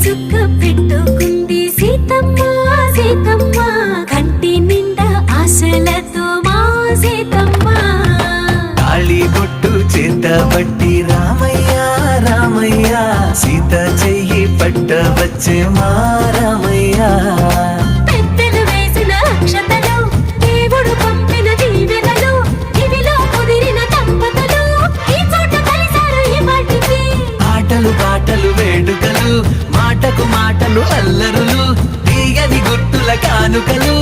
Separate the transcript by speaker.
Speaker 1: చుక్క పెట్టుకుంది సీతమ్మ సీతమ్మ కంటి నిండా ఆశలతో మా సీతమ్మ
Speaker 2: తాళి బొట్టు చేత బట్టి రామయ్య రామయ్య సీత చెయ్యి పట్ట వచ్చే మా రామయ్య
Speaker 1: పెద్దలు వేసిన అక్షతలు దేవుడు పంపిన దీవెనలు ఇవిలో కుదిరిన దంపతులు ఈ చోట కలిసారు ఈ వాటికి
Speaker 2: ఆటలు పాటలు వేడుకలు మాటకు మాటలు అల్లరులు తీయని గుర్తుల కానుకలు